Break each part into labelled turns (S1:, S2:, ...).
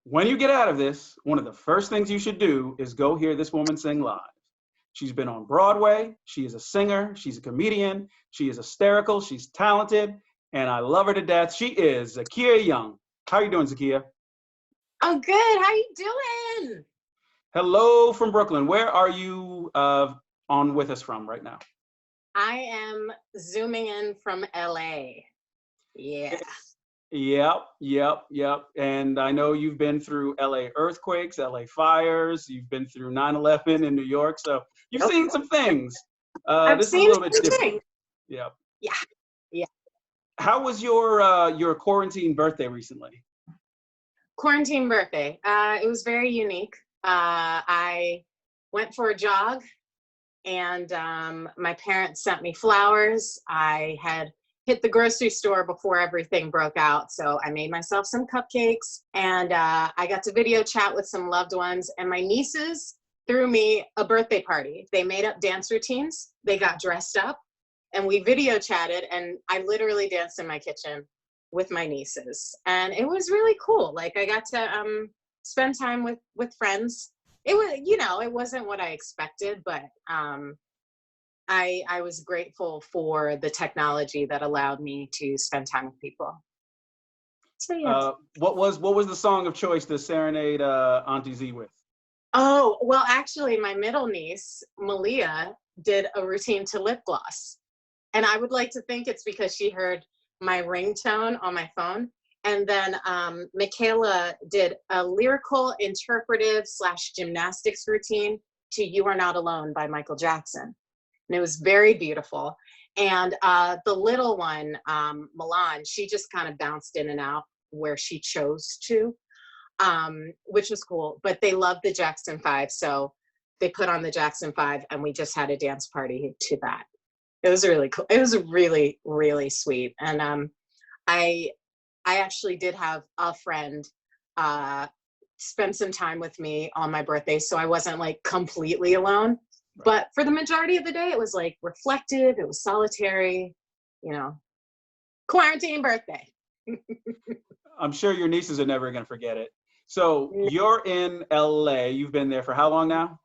S1: When you get out of this, one of the first things you should do is go hear this woman sing live. She's been on Broadway. She is a singer. She's a comedian. She is hysterical. She's talented, and I love her to death. She is Zakiya Young. How are you doing, Zakiya?
S2: Oh, good. How you doing?
S1: Hello from Brooklyn. Where are you on with us from right now?
S2: I am zooming in from LA. Yeah.
S1: Yep. And I know you've been through LA earthquakes, LA fires. You've been through 9/11 in New York. So you've
S2: Nope.
S1: seen some things.
S2: I've
S1: This is a
S2: seen
S1: little bit different.
S2: something.
S1: Yep.
S2: Yeah. Yeah.
S1: How was your quarantine birthday recently?
S2: Quarantine birthday. It was very unique. I went for a jog and my parents sent me flowers. I had hit the grocery store before everything broke out. So I made myself some cupcakes and I got to video chat with some loved ones, and my nieces threw me a birthday party. They made up dance routines. They got dressed up and we video chatted, and I literally danced in my kitchen with my nieces. And it was really cool. Like I got to spend time with friends. It was, it wasn't what I expected, but I was grateful for the technology that allowed me to spend time with people. So yeah.
S1: What was the song of choice to serenade Auntie Z with?
S2: Oh, well, actually, my middle niece, Malia, did a routine to lip gloss. And I would like to think it's because she heard my ringtone on my phone. And then Michaela did a lyrical, interpretive / gymnastics routine to You Are Not Alone by Michael Jackson. And it was very beautiful. And the little one, Milan, she just kind of bounced in and out where she chose to, which was cool. But they loved the Jackson 5, so they put on the Jackson 5, and we just had a dance party to that. It was really cool. It was really, really sweet. And I actually did have a friend spend some time with me on my birthday, so I wasn't like completely alone. But for the majority of the day, it was like reflective. It was solitary, quarantine birthday.
S1: I'm sure your nieces are never going to forget it. So you're in LA. You've been there for how long now?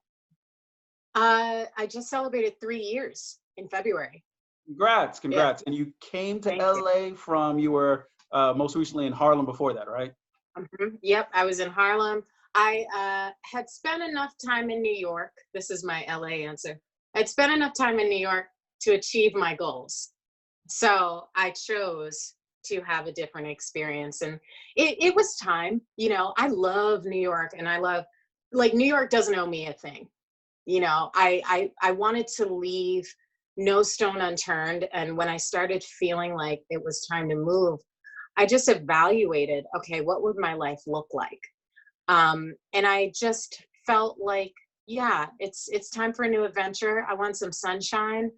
S2: I just celebrated 3 years in February.
S1: Congrats. Yeah. And you came to LA from, you were most recently in Harlem before that, right?
S2: Mm-hmm. Yep, I was in Harlem. I had spent enough time in New York. This is my LA answer. I'd spent enough time in New York to achieve my goals. So I chose to have a different experience. And it was time. I love New York, and New York doesn't owe me a thing. I wanted to leave no stone unturned. And when I started feeling like it was time to move, I just evaluated, okay, what would my life look like? And I just felt like, yeah, it's time for a new adventure. I want some sunshine.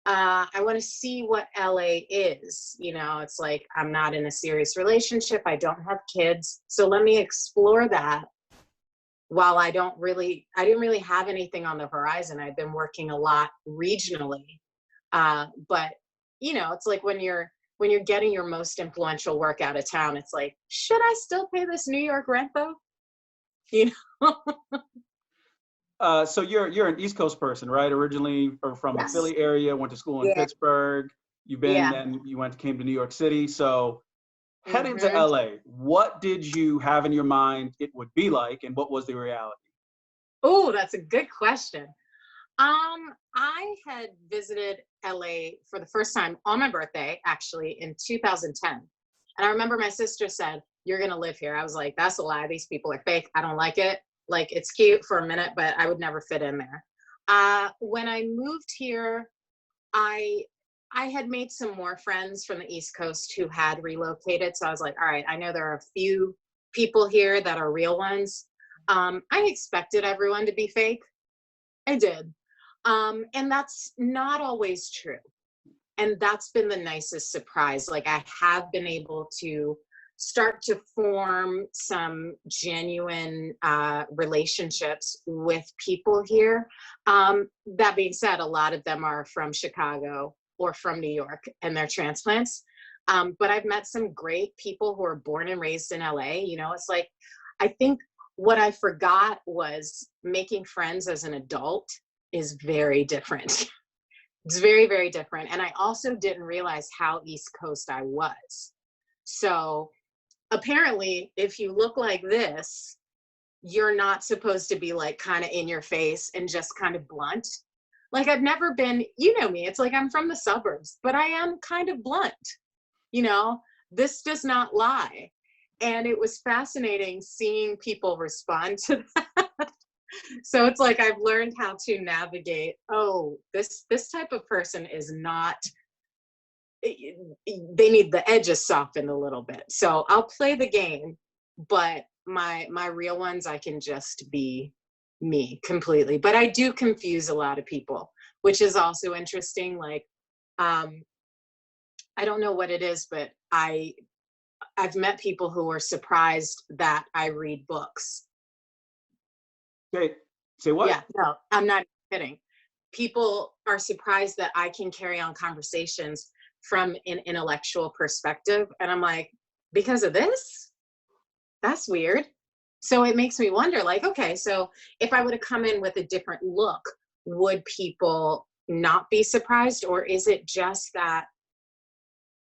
S2: I want to see what LA is. It's like, I'm not in a serious relationship. I don't have kids. So let me explore that while I didn't really have anything on the horizon. I've been working a lot regionally. But it's like when you're getting your most influential work out of town, it's like, should I still pay this New York rent though?
S1: So you're an East Coast person, right? Originally or from the Philly area, went to school in Pittsburgh. You came to New York City. So heading to LA, what did you have in your mind it would be like, and what was the reality?
S2: Oh, that's a good question. I had visited LA for the first time on my birthday, actually, in 2010. And I remember my sister said, "You're going to live here." I was like, that's a lie. These people are fake. I don't like it. Like, it's cute for a minute, but I would never fit in there. When I moved here, I had made some more friends from the East Coast who had relocated. So I was like, all right, I know there are a few people here that are real ones. I expected everyone to be fake. I did. And that's not always true. And that's been the nicest surprise. Like, I have been able to start to form some genuine relationships with people here. That being said, a lot of them are from Chicago or from New York, and they're transplants. But I've met some great people who are born and raised in LA. It's like, I think what I forgot was making friends as an adult is very different. It's very, very different. And I also didn't realize how East Coast I was. So apparently, if you look like this, you're not supposed to be like kind of in your face and just kind of blunt. Like I've never been, you know me, it's like I'm from the suburbs, but I am kind of blunt, you know, this does not lie. And it was fascinating seeing people respond to that. So it's like I've learned how to navigate, oh, this type of person is not, they need the edges softened a little bit. So I'll play the game, but my real ones, I can just be me completely. But I do confuse a lot of people, which is also interesting. Like, I don't know what it is, but I've met people who are surprised that I read books.
S1: Wait, say what?
S2: Yeah, no, I'm not kidding. People are surprised that I can carry on conversations from an intellectual perspective. And I'm like, because of this? That's weird. So it makes me wonder, like, okay, so if I would have come in with a different look, would people not be surprised? Or is it just that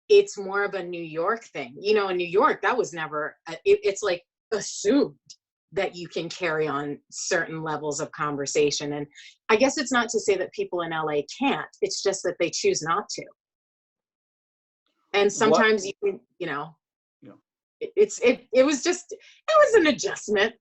S2: it's more of a New York thing? You know, in New York, that was never, it's like assumed that you can carry on certain levels of conversation. And I guess it's not to say that people in LA can't, it's just that they choose not to. And sometimes you know,
S1: yeah.
S2: it was an adjustment.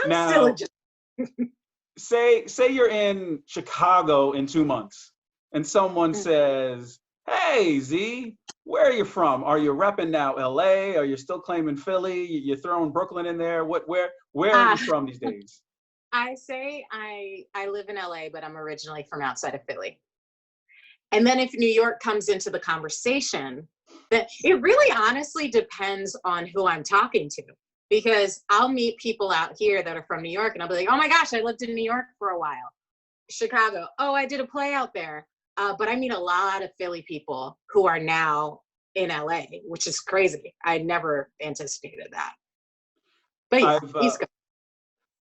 S2: I'm
S1: now,
S2: still adjusting.
S1: say you're in Chicago in 2 months and someone says, hey, Z, where are you from? Are you repping now LA? Are you still claiming Philly? You're throwing Brooklyn in there? Where are you from these days?
S2: I say I live in LA, but I'm originally from outside of Philly. And then if New York comes into the conversation, that it really honestly depends on who I'm talking to, because I'll meet people out here that are from New York and I'll be like, oh my gosh, I lived in New York for a while. Chicago, oh, I did a play out there. But I meet a lot of Philly people who are now in LA, which is crazy. I never anticipated that. But yeah, East Coast.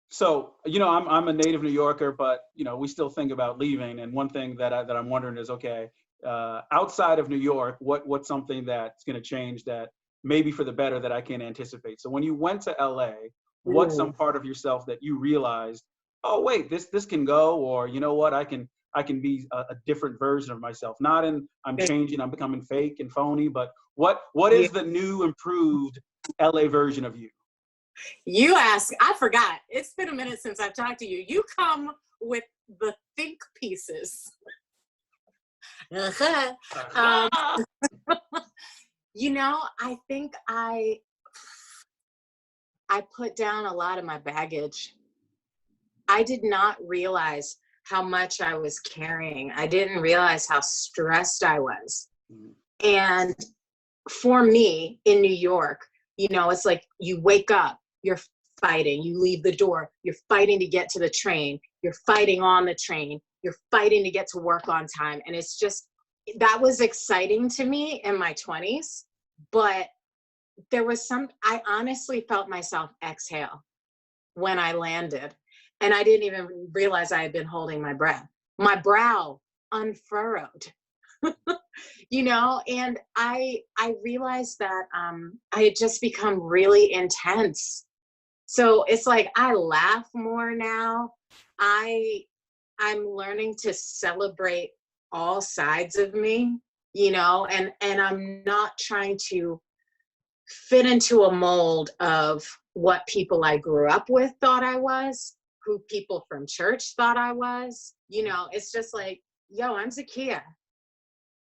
S1: So, you know, I'm a native New Yorker, but, you know, we still think about leaving. And one thing that I'm wondering is, okay, outside of New York, what's something that's going to change that maybe for the better that I can anticipate? So when you went to LA, what's some part of yourself that you realized, oh, wait, this can go, or, you know what, I can be a different version of myself. Not in I'm changing, I'm becoming fake and phony, but what is the new, improved LA version of you?
S2: You ask, I forgot. It's been a minute since I've talked to you. You come with the think pieces. You know, I think I put down a lot of my baggage. I did not realize how much I was carrying. I didn't realize how stressed I was. And for me in New York, you know, it's like you wake up, you're fighting, you leave the door, you're fighting to get to the train, you're fighting on the train, you're fighting to get to work on time. And it's just, that was exciting to me in my 20s, but there was I honestly felt myself exhale when I landed. And I didn't even realize I had been holding my breath. My brow unfurrowed. You know, and I realized that I had just become really intense. So it's like I laugh more now. I'm learning to celebrate all sides of me, you know, and I'm not trying to fit into a mold of what people I grew up with thought I was, who people from church thought I was. You know, it's just like, yo, I'm Zakiya.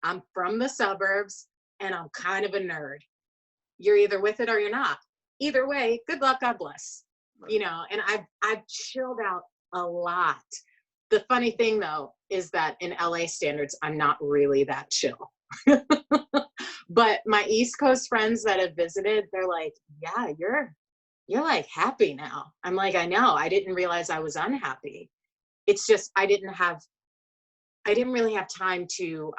S2: I'm from the suburbs and I'm kind of a nerd. You're either with it or you're not. Either way, good luck, God bless. You know, and I've chilled out a lot. The funny thing though is that in LA standards, I'm not really that chill. But my East Coast friends that have visited, they're like, yeah, you're like happy now. I'm like, I know, I didn't realize I was unhappy. It's just, I didn't really have time to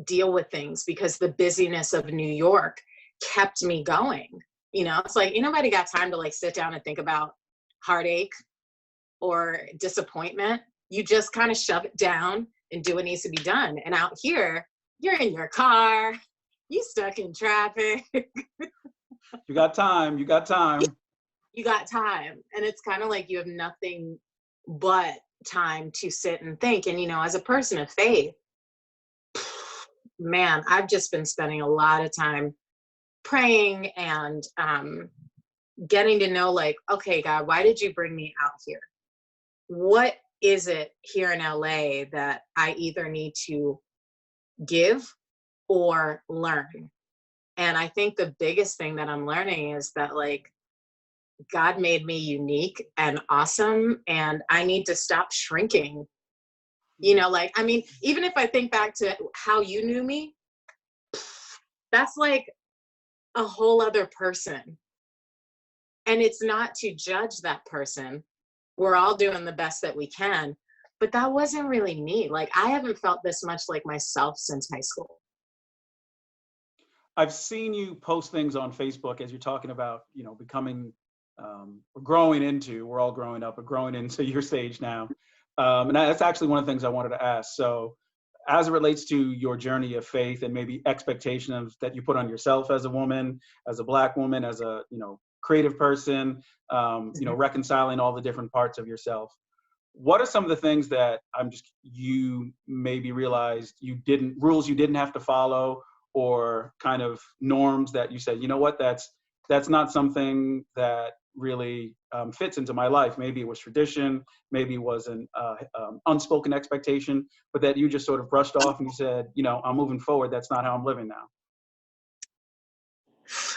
S2: deal with things because the busyness of New York kept me going. You know, it's like, ain't nobody got time to like sit down and think about heartache or disappointment. You just kind of shove it down and do what needs to be done. And out here, you're in your car, you stuck in traffic.
S1: You got time. You got time.
S2: You got time. And it's kind of like you have nothing but time to sit and think. And, you know, as a person of faith, man, I've just been spending a lot of time praying and getting to know, like, okay, God, why did you bring me out here? What is it here in LA that I either need to give or learn? And I think the biggest thing that I'm learning is that, like, God made me unique and awesome, and I need to stop shrinking. You know, like, I mean, even if I think back to how you knew me, that's like a whole other person. And it's not to judge that person. We're all doing the best that we can, but that wasn't really me. Like, I haven't felt this much like myself since high school.
S1: I've seen you post things on Facebook as you're talking about, you know, becoming, growing into, we're all growing up, but growing into your stage now. And that's actually one of the things I wanted to ask. So as it relates to your journey of faith and maybe expectations that you put on yourself as a woman, as a Black woman, as a, you know, creative person, you know, reconciling all the different parts of yourself. What are some of the things that you maybe realized rules you didn't have to follow, or kind of norms that you said, you know what, that's not something that really fits into my life. Maybe it was tradition, maybe it was an unspoken expectation, but that you just sort of brushed off and you said, you know, I'm moving forward. That's not how I'm living now.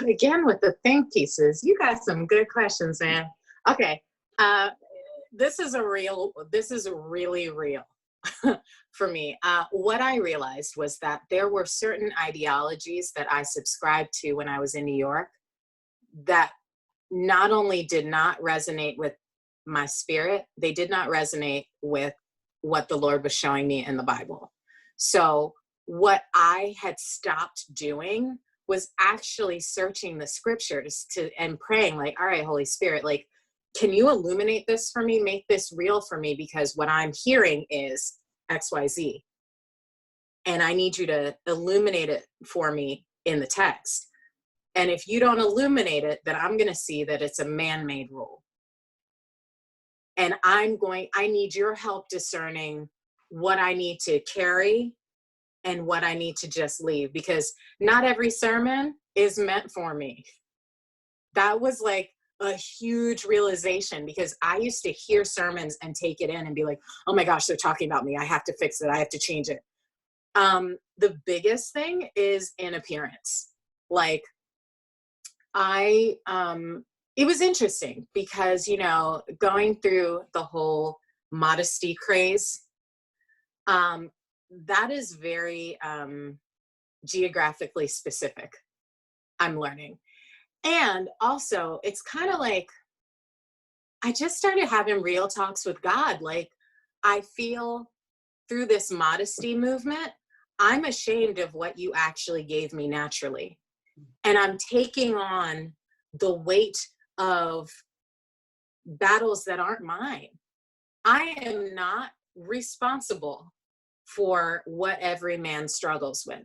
S2: Again, with the think pieces, you got some good questions, man. Okay. This is really real for me. What I realized was that there were certain ideologies that I subscribed to when I was in New York that not only did not resonate with my spirit, they did not resonate with what the Lord was showing me in the Bible. So what I had stopped doing was actually searching the scriptures and praying, like, all right, Holy Spirit, like, can you illuminate this for me? Make this real for me, because what I'm hearing is XYZ. And I need you to illuminate it for me in the text. And if you don't illuminate it, then I'm going to see that it's a man-made rule. And I need your help discerning what I need to carry and what I need to just leave, because not every sermon is meant for me. That was like a huge realization, because I used to hear sermons and take it in and be like, oh my gosh, they're talking about me. I have to fix it. I have to change it. The biggest thing is in appearance. Like, it was interesting because, you know, going through the whole modesty craze, that is very geographically specific, I'm learning. And also, it's kind of like, I just started having real talks with God. Like, I feel through this modesty movement, I'm ashamed of what you actually gave me naturally. And I'm taking on the weight of battles that aren't mine. I am not responsible for what every man struggles with.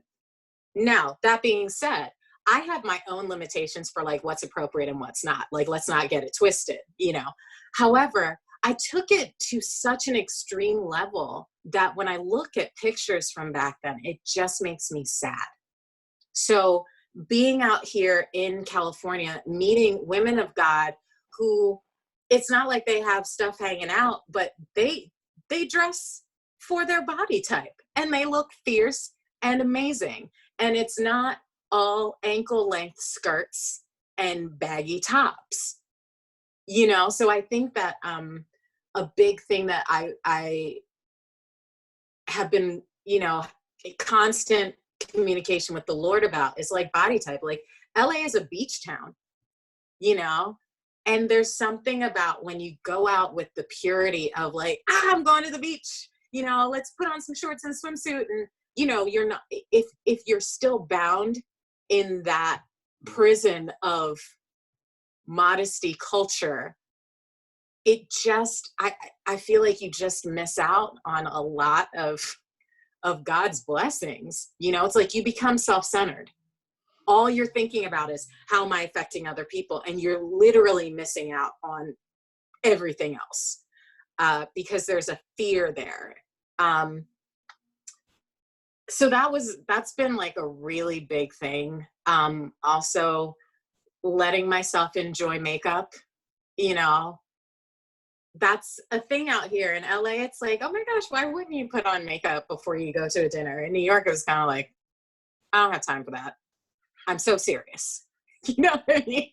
S2: Now, that being said, I have my own limitations for like what's appropriate and what's not. Like, let's not get it twisted, you know. However, I took it to such an extreme level that when I look at pictures from back then, it just makes me sad. So being out here in California, meeting women of God who, it's not like they have stuff hanging out, but they dress for their body type and they look fierce and amazing. And it's not all ankle length skirts and baggy tops, you know? So I think that a big thing that I have been, you know, constant communication with the Lord about is like body type. Like, LA is a beach town, you know? And there's something about when you go out with the purity of like, I'm going to the beach, you know, let's put on some shorts and swimsuit. And, you know, you're not, if you're still bound in that prison of modesty culture, it just, I feel like you just miss out on a lot of God's blessings. You know, it's like you become self-centered. All you're thinking about is, how am I affecting other people? And you're literally missing out on everything else, because there's a fear there. So that's been like a really big thing. Also letting myself enjoy makeup, you know, that's a thing out here in LA. It's like, oh my gosh, why wouldn't you put on makeup before you go to a dinner? In New York, it was kind of like, I don't have time for that. I'm so serious. You know what I mean?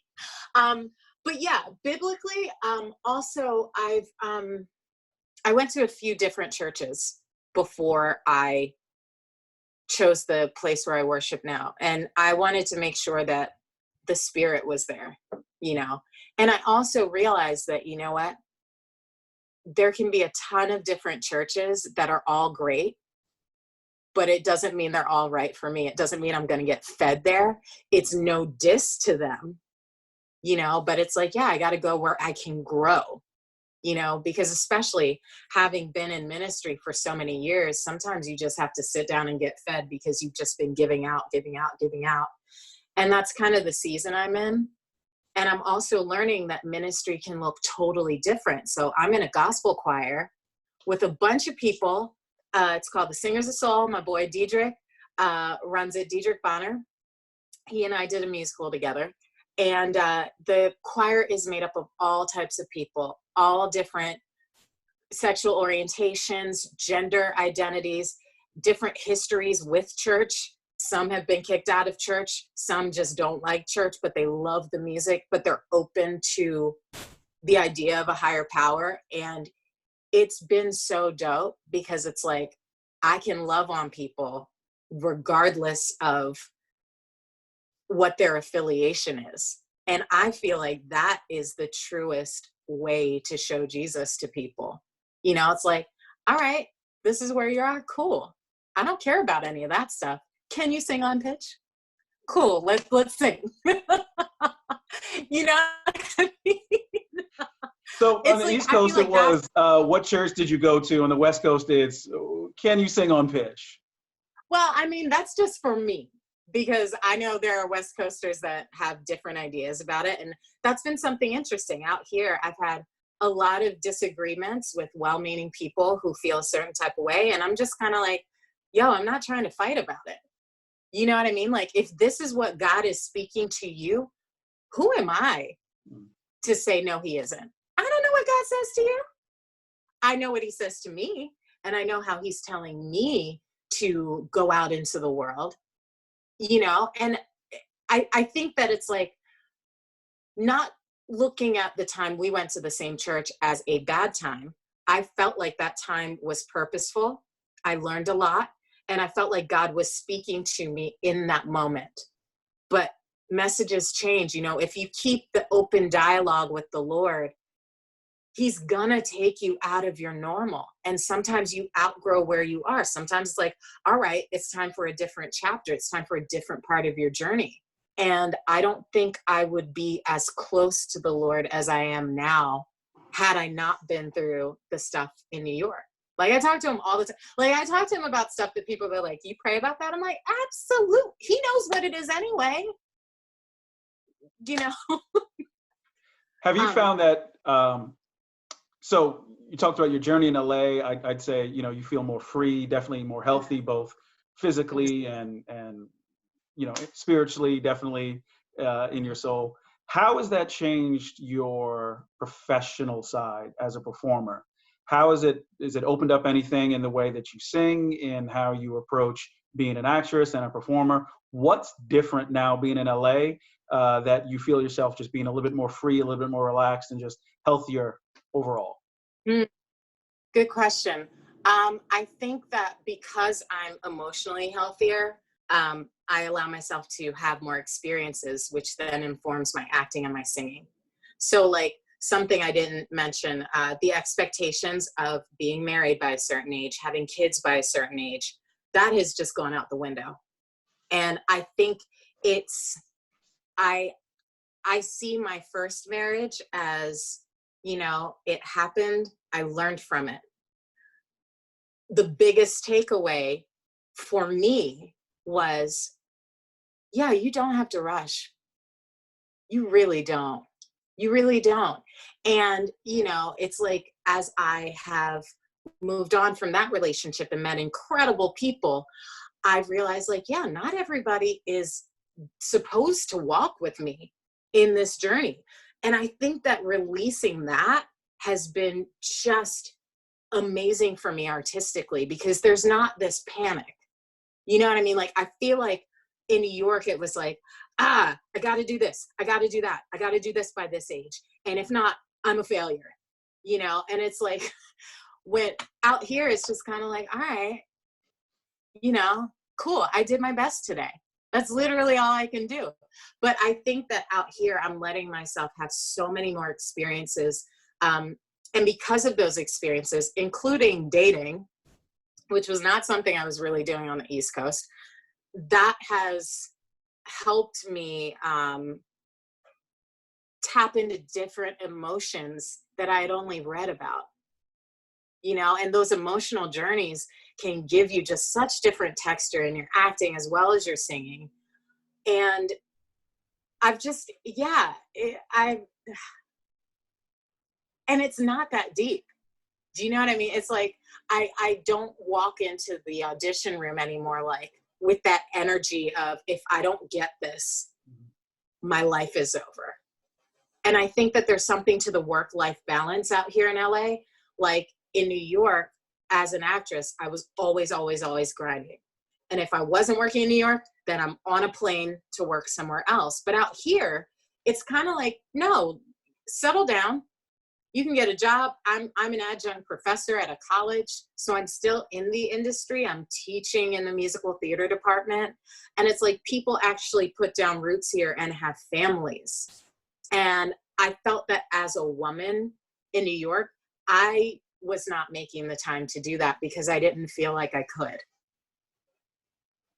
S2: But yeah, biblically, also I went to a few different churches before I chose the place where I worship now. And I wanted to make sure that the Spirit was there, you know? And I also realized that, you know what? There can be a ton of different churches that are all great, but it doesn't mean they're all right for me. It doesn't mean I'm going to get fed there. It's no diss to them, you know, but it's like, yeah, I got to go where I can grow, you know, because especially having been in ministry for so many years, sometimes you just have to sit down and get fed because you've just been giving out. And that's kind of the season I'm in. And I'm also learning that ministry can look totally different. So I'm in a gospel choir with a bunch of people. It's called the Singers of Soul. My boy Diedrich runs it, Diedrich Bonner. He and I did a musical together. And the choir is made up of all types of people, all different sexual orientations, gender identities, different histories with church. Some have been kicked out of church. Some just don't like church, but they love the music, but they're open to the idea of a higher power. And it's been so dope because it's like, I can love on people regardless of what their affiliation is. And I feel like that is the truest way to show Jesus to people. You know, it's like, all right, this is where you're at. Cool. I don't care about any of that stuff. Can you sing on pitch? Cool. Let's sing. You know what I mean?
S1: So
S2: It's
S1: on the
S2: like,
S1: East
S2: I feel
S1: Coast,
S2: like
S1: it was, what church did you go to? On the West Coast, it's, can you sing on pitch?
S2: well, I mean, that's just for me, because I know there are West Coasters that have different ideas about it. And that's been something interesting out here. I've had a lot of disagreements with well-meaning people who feel a certain type of way. And I'm just kind of like, yo, I'm not trying to fight about it. You know what I mean? Like, if this is what God is speaking to you, who am I to say, no, he isn't? I don't know what God says to you. I know what he says to me, and I know how he's telling me to go out into the world, you know? And I think that it's like, not looking at the time we went to the same church as a bad time. I felt like that time was purposeful. I learned a lot, and I felt like God was speaking to me in that moment. But messages change, you know, if you keep the open dialogue with the Lord, he's gonna take you out of your normal. And sometimes you outgrow where you are. Sometimes it's like, all right, it's time for a different chapter. It's time for a different part of your journey. And I don't think I would be as close to the Lord as I am now had I not been through the stuff in New York. Like, I talk to him all the time. Like, I talk to him about stuff that people are like, you pray about that? I'm like, absolutely. He knows what it is anyway. You know?
S1: Have you found that, so you talked about your journey in LA. I'd say, you know, you feel more free, definitely more healthy, both physically and you know, spiritually, definitely in your soul. How has that changed your professional side as a performer? How is it opened up anything in the way that you sing, in how you approach being an actress and a performer? What's different now being in LA that you feel yourself just being a little bit more free, a little bit more relaxed, and just healthier overall?
S2: Good question. I think that because I'm emotionally healthier, I allow myself to have more experiences, which then informs my acting and my singing. So, like, something I didn't mention, the expectations of being married by a certain age, having kids by a certain age, that has just gone out the window. And I think I I see my first marriage as, you know, it happened, I learned from it. The biggest takeaway for me was, yeah, you don't have to rush. You really don't. You really don't. And, you know, it's like, as I have moved on from that relationship and met incredible people, I've realized, like, yeah, not everybody is supposed to walk with me in this journey. And I think that releasing that has been just amazing for me artistically, because there's not this panic. You know what I mean? Like, I feel like in New York, it was like, I got to do this. I got to do that. I got to do this by this age. And if not, I'm a failure, you know? And it's like, when out here, it's just kind of like, all right, you know, cool. I did my best today. That's literally all I can do. But I think that out here, I'm letting myself have so many more experiences. And because of those experiences, including dating, which was not something I was really doing on the East Coast, that has helped me tap into different emotions that I had only read about, you know, and those emotional journeys can give you just such different texture in your acting as well as your singing. And I've just, and it's not that deep. Do you know what I mean? It's like, I don't walk into the audition room anymore like with that energy of, if I don't get this, my life is over. And I think that there's something to the work-life balance out here in LA. Like in New York, as an actress, I was always, always, always grinding. And if I wasn't working in New York, then I'm on a plane to work somewhere else. But out here, it's kind of like, no, settle down. You can get a job. I'm an adjunct professor at a college, so I'm still in the industry. I'm teaching in the musical theater department. And it's like, people actually put down roots here and have families. And I felt that as a woman in New York, I was not making the time to do that because I didn't feel like I could.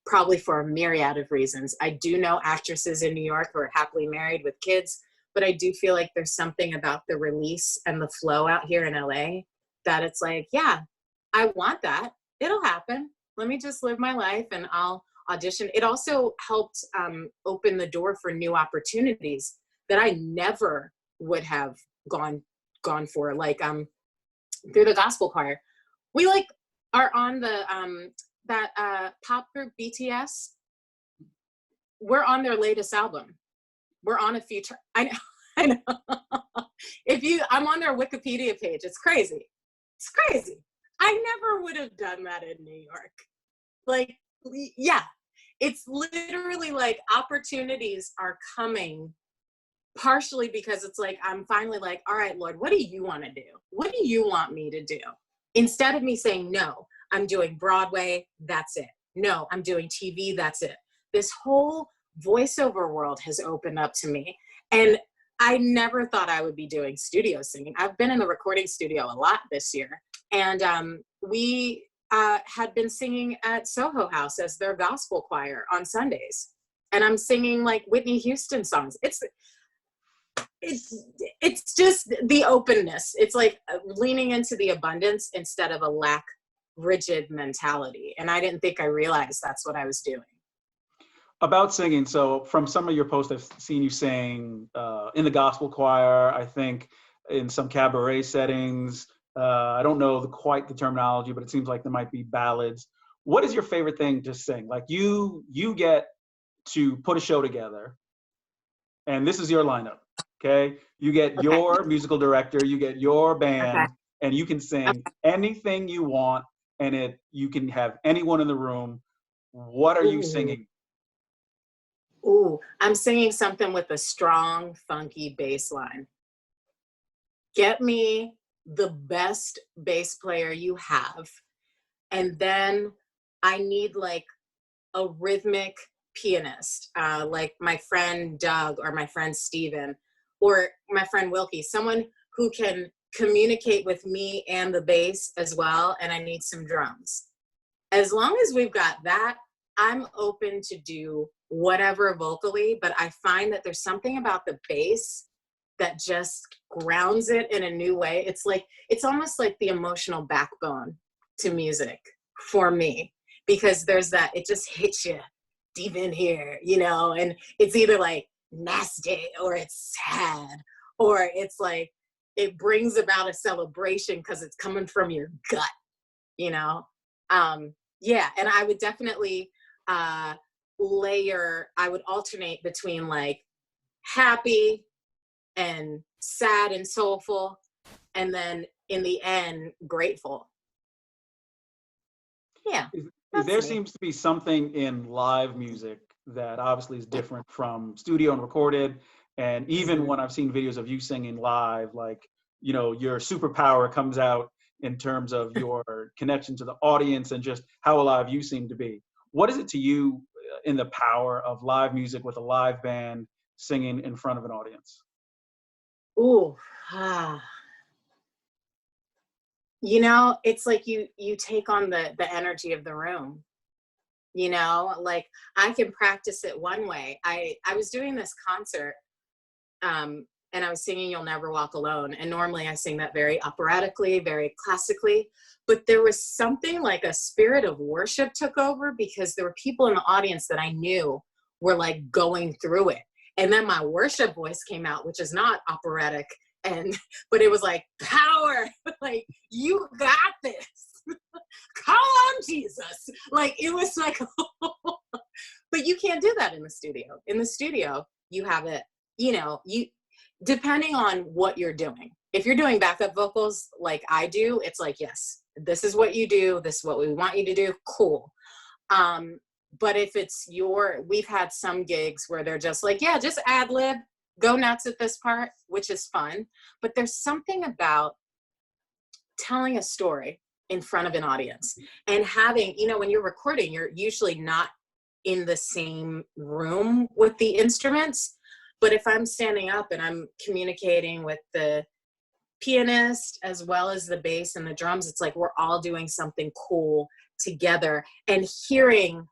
S2: Probably for a myriad of reasons. I do know actresses in New York who are happily married with kids, but I do feel like there's something about the release and the flow out here in LA that it's like, yeah, I want that. It'll happen. Let me just live my life and I'll audition. It also helped open the door for new opportunities that I never would have gone for. Like through the gospel choir, we like are on the that pop group BTS. We're on their latest album. We're on a feature. I know. I know. I'm on their Wikipedia page. It's crazy. It's crazy. I never would have done that in New York. Like, yeah, it's literally like opportunities are coming partially because it's like, I'm finally like, all right, Lord, what do you want to do? What do you want me to do? Instead of me saying, no, I'm doing Broadway, that's it. No, I'm doing TV, that's it. This whole voiceover world has opened up to me. And I never thought I would be doing studio singing. I've been in the recording studio a lot this year. And we had been singing at Soho House as their gospel choir on Sundays. And I'm singing like Whitney Houston songs. It's just the openness. It's like leaning into the abundance instead of a lack rigid mentality. And I didn't think I realized that's what I was doing.
S1: About singing, so from some of your posts, I've seen you sing in the gospel choir, I think in some cabaret settings. I don't know quite the terminology, but it seems like there might be ballads. What is your favorite thing to sing? Like you get to put a show together, and this is your lineup, okay? You get your musical director, you get your band, and you can sing anything you want, and you can have anyone in the room. What are you singing?
S2: Ooh, I'm singing something with a strong, funky bass line. Get me the best bass player you have. And then I need like a rhythmic pianist, like my friend Doug or my friend Steven or my friend Wilkie, someone who can communicate with me and the bass as well. And I need some drums. As long as we've got that, I'm open to do whatever vocally, but I find that there's something about the bass that just grounds it in a new way. It's almost like the emotional backbone to music for me, because there's that, it just hits you deep in here, you know, and it's either like nasty or it's sad, or it's like, it brings about a celebration because it's coming from your gut, you know? Yeah, and I would definitely I would alternate between like happy and sad and soulful, and then in the end, grateful. Yeah,
S1: There
S2: me.
S1: seems to be something in live music that obviously is different from studio and recorded. And even when I've seen videos of you singing live, like, you know, your superpower comes out in terms of your connection to the audience and just how alive you seem to be. What is it to you in the power of live music with a live band singing in front of an audience?
S2: Ooh, you know, it's like you take on the energy of the room. You know, like I can practice it one way. I was doing this concert, and I was singing "You'll Never Walk Alone," and normally I sing that very operatically, very classically, but there was something like a spirit of worship took over, because there were people in the audience that I knew were like going through it, and then my worship voice came out, which is not operatic, and but it was like power, like you got this. Come on, Jesus. Like it was like but you can't do that in the studio. In the studio, you have it, you know, you depending on what you're doing. If you're doing backup vocals like I do, it's like, yes, this is what you do, this is what we want you to do, cool. But if it's we've had some gigs where they're just like, yeah, just ad lib, go nuts at this part, which is fun. But there's something about telling a story in front of an audience and having, you know, when you're recording, you're usually not in the same room with the instruments. But if I'm standing up and I'm communicating with the pianist as well as the bass and the drums, it's like we're all doing something cool together, and hearing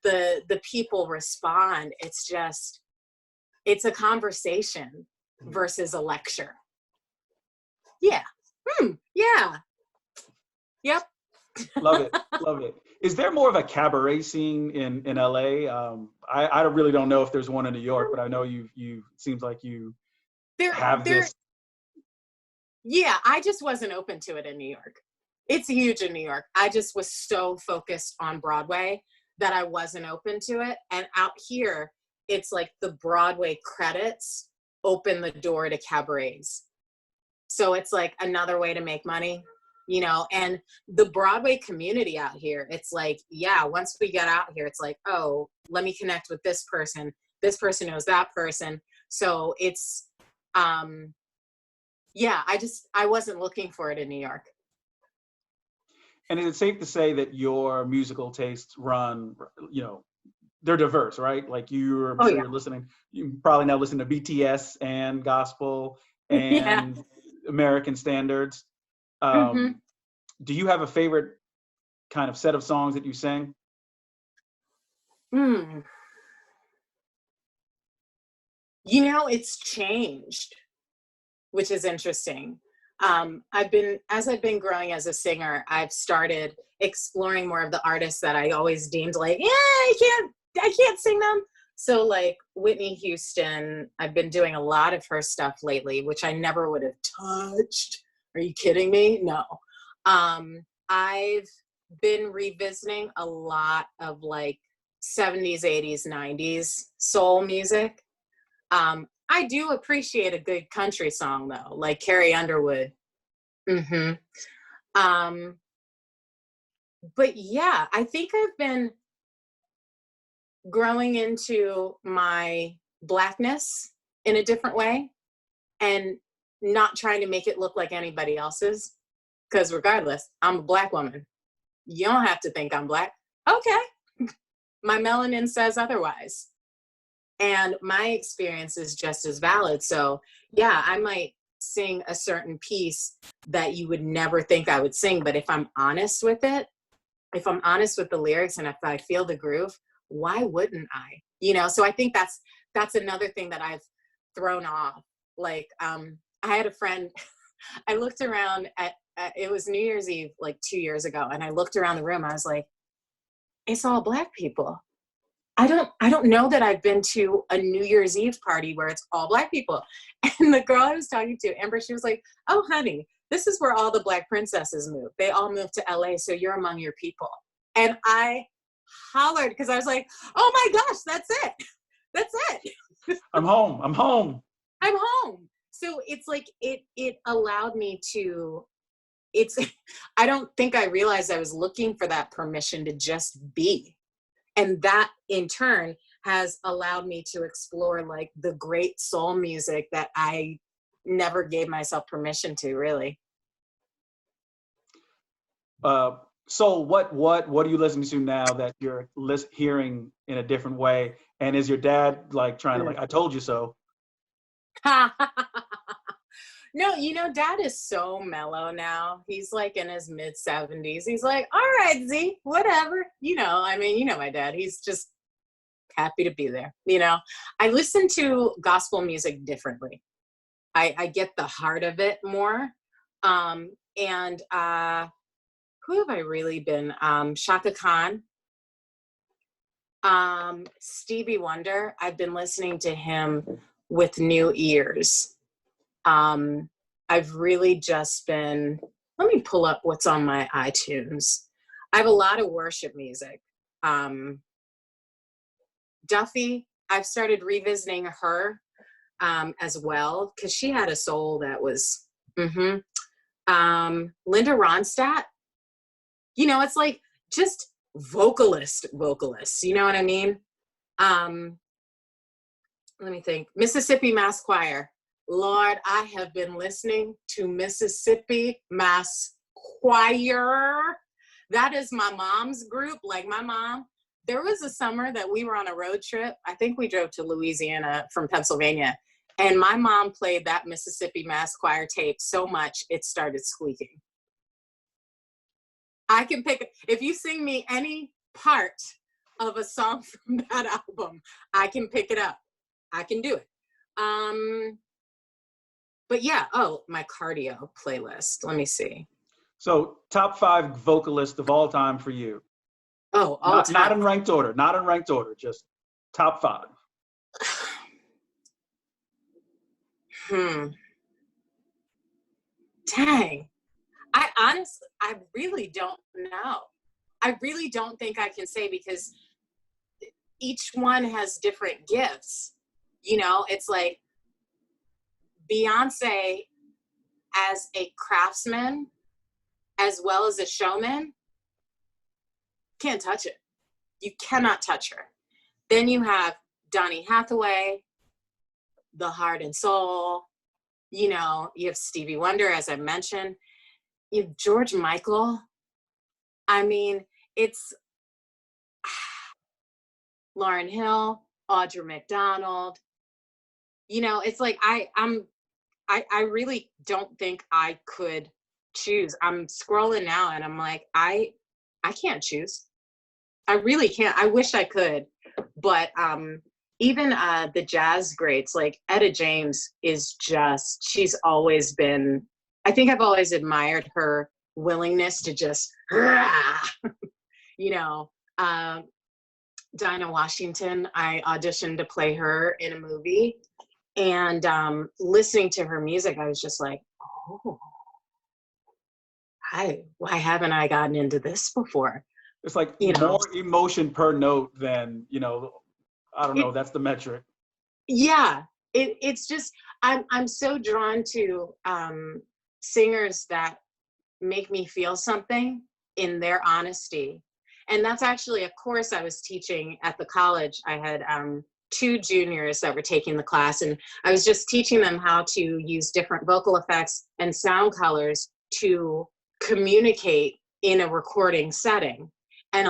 S2: the people respond, it's a conversation versus a lecture. Yeah. Yeah. Yep.
S1: Love it. Love it. Is there more of a cabaret scene in LA? I really don't know if there's one in New York, but I know you seems like you have this.
S2: Yeah, I just wasn't open to it in New York. It's huge in New York. I just was so focused on Broadway that I wasn't open to it. And out here, it's like the Broadway credits open the door to cabarets. So it's like another way to make money, you know, and the Broadway community out here, it's like, yeah, once we get out here, it's like, oh, let me connect with this person. This person knows that person. So it's, yeah, I wasn't looking for it in New York.
S1: And is it safe to say that your musical tastes run, you know, they're diverse, right? Like I'm sure you're listening, you probably now listen to BTS and gospel and American standards. Do you have a favorite kind of set of songs that you sing?
S2: You know, it's changed, which is interesting. As I've been growing as a singer, I've started exploring more of the artists that I always deemed like, yeah, I can't sing them. So like Whitney Houston, I've been doing a lot of her stuff lately, which I never would have touched. Are you kidding me? No. I've been revisiting a lot of like 70s, 80s, 90s soul music. I do appreciate a good country song though, like Carrie Underwood. But yeah, I think I've been growing into my Blackness in a different way and not trying to make it look like anybody else's. Because regardless, I'm a Black woman. You don't have to think I'm Black. Okay. My melanin says otherwise. And my experience is just as valid. So yeah, I might sing a certain piece that you would never think I would sing. But if I'm honest with it, if I'm honest with the lyrics and if I feel the groove, why wouldn't I? you know? So I think that's another thing that I've thrown off. Like, I had a friend, I looked around at, it was New Year's Eve, like 2 years ago. And I looked around the room, I was like, it's all Black people. I don't know that I've been to a New Year's Eve party where it's all Black people. And the girl I was talking to, Amber, she was like, oh, honey, this is where all the Black princesses move. They all moved to LA, so you're among your people. And I hollered because I was like, oh my gosh, that's it. That's it.
S1: I'm home. I'm home.
S2: I'm home. So it's like, it allowed me to, I don't think I realized I was looking for that permission to just be. And that in turn has allowed me to explore like the great soul music that I never gave myself permission to, really.
S1: So what are you listening to now that you're hearing in a different way? And is your dad like trying to like, I told you so?
S2: No, you know, Dad is so mellow now. He's like in his mid 70s. He's like, all right, Z, whatever. You know, I mean, you know, my dad, he's just happy to be there. You know, I listen to gospel music differently. I get the heart of it more. And who have I really been? Shaka Khan, Stevie Wonder. I've been listening to him with new ears. I've really just been, let me pull up what's on my iTunes. I have a lot of worship music. Duffy, I've started revisiting her as well, because she had a soul that was, Linda Ronstadt, you know, it's like just vocalists, you know what I mean? Let me think. Mississippi Mass Choir. Lord, I have been listening to Mississippi Mass Choir. That is my mom's group. Like my mom, there was a summer that we were on a road trip. I think we drove to Louisiana from Pennsylvania. And my mom played that Mississippi Mass Choir tape so much, it started squeaking. I can pick, if you sing me any part of a song from that album, I can pick it up. I can do it. But yeah, oh, my cardio playlist. Let me see.
S1: So top 5 vocalists of all time for you.
S2: Oh, all time.
S1: Not in ranked order. Not in ranked order. Just top 5.
S2: Dang. I really don't know. I really don't think I can say, because each one has different gifts. You know, it's like Beyonce as a craftsman, as well as a showman, can't touch it. You cannot touch her. Then you have Donny Hathaway, the heart and soul. You know, you have Stevie Wonder, as I mentioned. You have George Michael. I mean, it's Lauryn Hill, Audra McDonald. You know, it's like I really don't think I could choose. I'm scrolling now and I'm like, I can't choose. I really can't. I wish I could. But even the jazz greats, like Etta James is just, she's always been, I think I've always admired her willingness to just, you know, Dinah Washington, I auditioned to play her in a movie. And listening to her music, I was just like, oh, why haven't I gotten into this before?
S1: It's like, you know, more emotion per note than, you know, I don't know, that's the metric.
S2: Yeah, it's just, I'm so drawn to singers that make me feel something in their honesty. And that's actually a course I was teaching at the college. I had 2 juniors that were taking the class, and I was just teaching them how to use different vocal effects and sound colors to communicate in a recording setting. And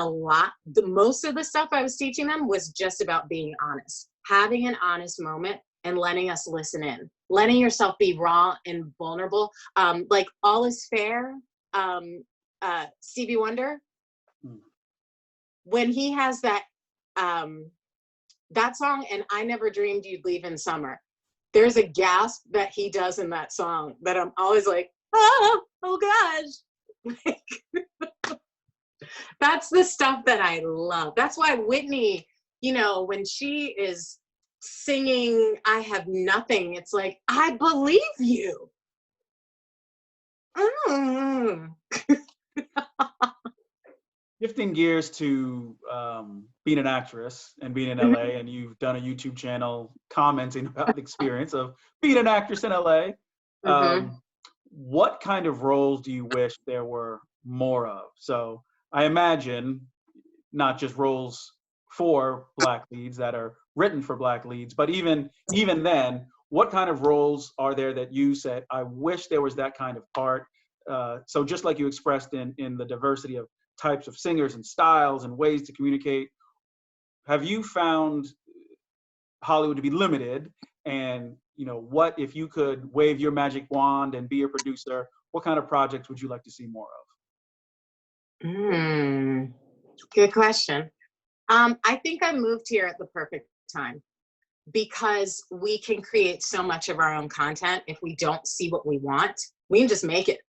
S2: most of the stuff I was teaching them was just about being honest, having an honest moment and letting us listen in, letting yourself be raw and vulnerable. Like All Is Fair, Stevie Wonder, when he has that that song and I Never Dreamed You'd Leave in Summer. There's a gasp that he does in that song that I'm always like, oh gosh. Like, that's the stuff that I love. That's why Whitney, you know, when she is singing I Have Nothing, it's like, I believe you. Mm.
S1: Shifting gears to being an actress and being in LA, and you've done a YouTube channel commenting about the experience of being an actress in LA. What kind of roles do you wish there were more of? So I imagine not just roles for Black leads that are written for Black leads, but even then, what kind of roles are there that you said, I wish there was that kind of part? So just like you expressed in the diversity of types of singers and styles and ways to communicate, have you found Hollywood to be limited? And you know, what if you could wave your magic wand and be a producer, what kind of projects would you like to see more of?
S2: Good question. I think I moved here at the perfect time because we can create so much of our own content. If we don't see what we want, we can just make it.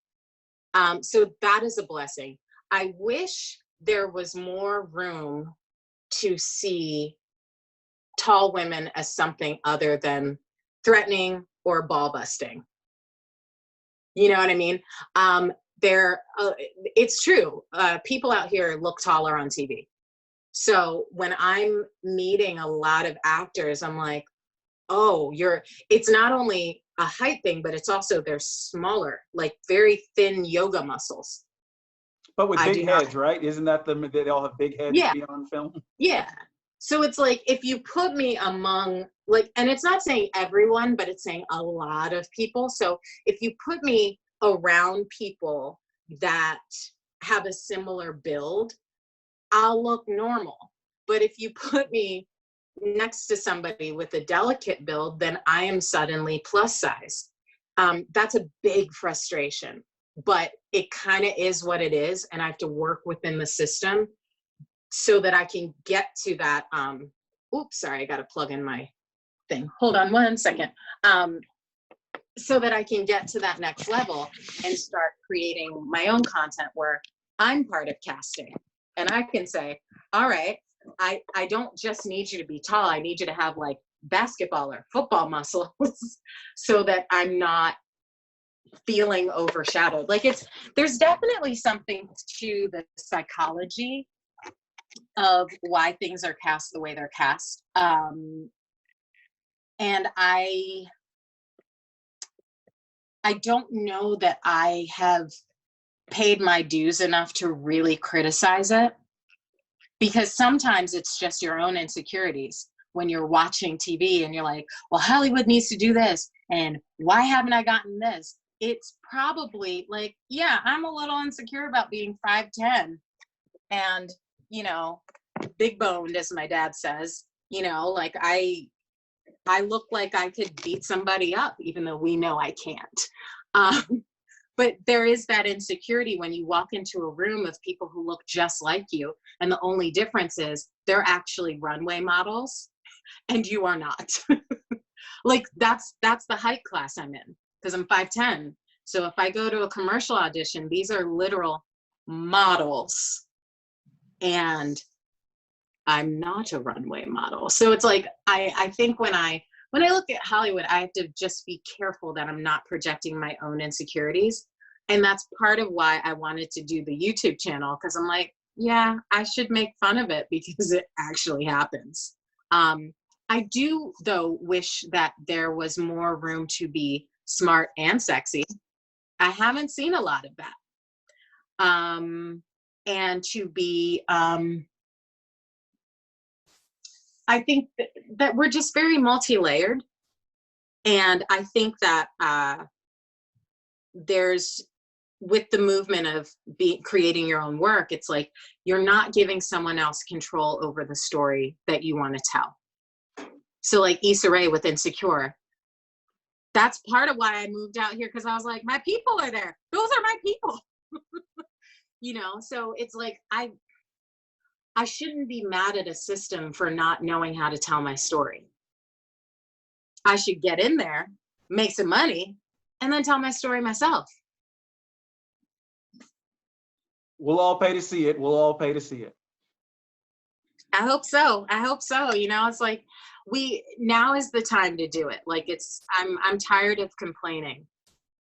S2: So that is a blessing. I wish there was more room to see tall women as something other than threatening or ball busting. You know what I mean? It's true. People out here look taller on TV. So when I'm meeting a lot of actors, I'm like, oh, it's not only a height thing, but it's also they're smaller, like very thin yoga muscles.
S1: But with big heads, right? Isn't that they all have big heads to be on film?
S2: Yeah. So it's like, if you put me among, like, and it's not saying everyone, but it's saying a lot of people. So if you put me around people that have a similar build, I'll look normal. But if you put me next to somebody with a delicate build, then I am suddenly plus size. That's a big frustration, but it kind of is what it is. And I have to work within the system so that I can get to that. Oops, sorry, I got to plug in my thing. Hold on one second. So that I can get to that next level and start creating my own content where I'm part of casting. And I can say, all right, I don't just need you to be tall. I need you to have like basketball or football muscles so that I'm not feeling overshadowed. Like there's definitely something to the psychology of why things are cast the way they're cast. And I don't know that I have paid my dues enough to really criticize it, because sometimes it's just your own insecurities when you're watching TV and you're like, well, Hollywood needs to do this, and why haven't I gotten this? It's probably like, yeah, I'm a little insecure about being 5'10" and, you know, big boned, as my dad says, you know, like I look like I could beat somebody up, even though we know I can't. But there is that insecurity when you walk into a room of people who look just like you, and the only difference is they're actually runway models and you are not. Like that's the height class I'm in, because I'm 5'10". So if I go to a commercial audition, these are literal models and I'm not a runway model. So it's like, I think when I look at Hollywood, I have to just be careful that I'm not projecting my own insecurities. And that's part of why I wanted to do the YouTube channel, because I'm like, yeah, I should make fun of it because it actually happens. I do, though, wish that there was more room to be smart and sexy. I haven't seen a lot of that. And to be, I think that we're just very multi-layered. And I think that there's, with the movement of creating your own work, it's like you're not giving someone else control over the story that you want to tell. So like Issa Rae with Insecure, that's part of why I moved out here, because I was like, my people are there. Those are my people. You know, so it's like I shouldn't be mad at a system for not knowing how to tell my story. I should get in there, make some money, and then tell my story myself.
S1: We'll all pay to see it. We'll all pay to see it.
S2: I hope so. I hope so. You know, it's like now is the time to do it. Like I'm tired of complaining,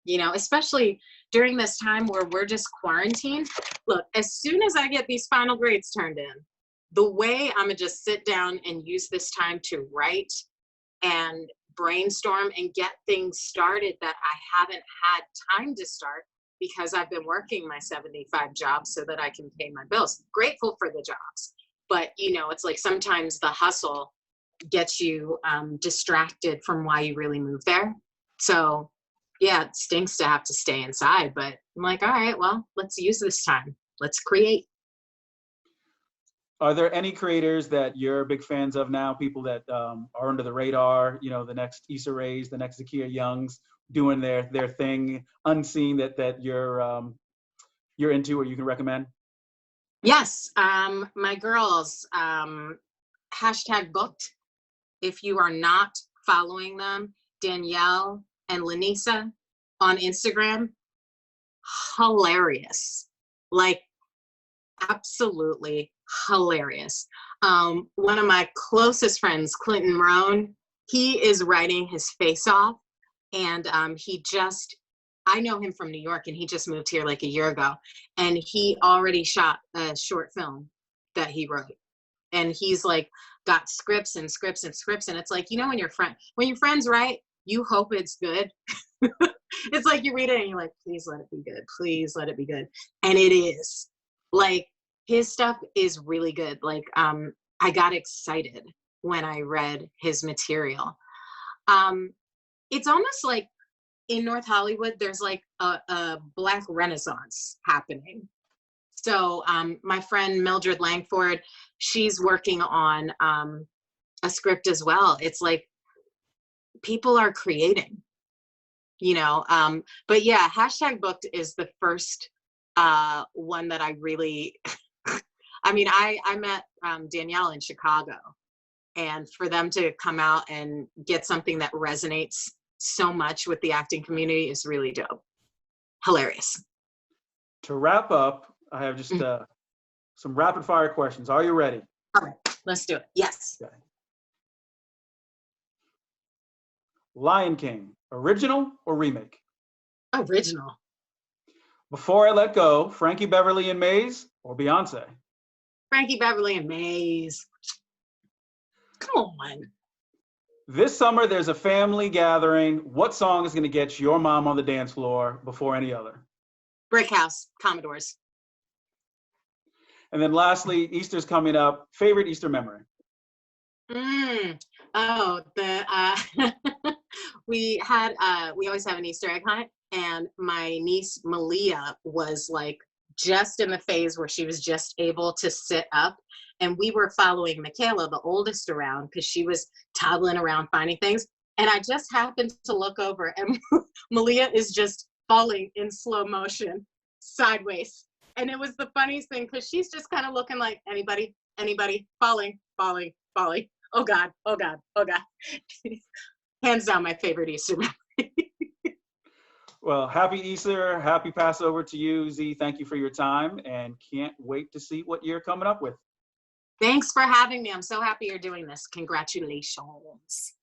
S2: you know, especially during this time where we're just quarantined. Look, as soon as I get these final grades turned in, the way I'm gonna just sit down and use this time to write and brainstorm and get things started that I haven't had time to start because I've been working my 75 jobs so that I can pay my bills. Grateful for the jobs. But, you know, it's like sometimes the hustle gets you distracted from why you really moved there. So, yeah, it stinks to have to stay inside. But I'm like, all right, well, let's use this time. Let's create.
S1: Are there any creators that you're big fans of now? People that are under the radar, you know, the next Issa Rae's, the next Zakiya Youngs, doing their thing unseen that you're into or you can recommend?
S2: Yes, my girls, hashtag booked. If you are not following them, Danielle and Lanisa on Instagram, hilarious. Like, absolutely hilarious. One of my closest friends, Clinton Roan, he is writing his face off. And I know him from New York, and he just moved here like a year ago. And he already shot a short film that he wrote. And he's like got scripts and scripts and scripts. And it's like, you know, when your friends write, you hope it's good. It's like you read it and you're like, please let it be good. Please let it be good. And it is. Like, his stuff is really good. Like, I got excited when I read his material. It's almost like in North Hollywood, there's like a Black Renaissance happening. So my friend Mildred Langford, she's working on a script as well. It's like people are creating, you know. But yeah, hashtag booked is the first one that I really, I mean, I met Danielle in Chicago, and for them to come out and get something that resonates so much with the acting community is really dope. Hilarious.
S1: To wrap up, I have just some rapid fire questions. Are you ready?
S2: All right, let's do it. Yes.
S1: Okay. Lion King, original or remake?
S2: Original.
S1: Before I Let Go, Frankie Beverly and Maze or Beyonce?
S2: Frankie Beverly and Maze. Come on.
S1: This summer, there's a family gathering. What song is going to get your mom on the dance floor before any other?
S2: Brick House, Commodores.
S1: And then lastly, Easter's coming up. Favorite Easter memory?
S2: Oh, we always have an Easter egg hunt, and my niece Malia was like just in the phase where she was just able to sit up, and we were following Michaela, the oldest, around because she was toddling around finding things, and I just happened to look over, and Malia is just falling in slow motion sideways, and it was the funniest thing because she's just kind of looking like anybody, falling. Oh God. Hands down my favorite Easter memory.
S1: Well, happy Easter, happy Passover to you, Z. Thank you for your time, and can't wait to see what you're coming up with.
S2: Thanks for having me. I'm so happy you're doing this. Congratulations.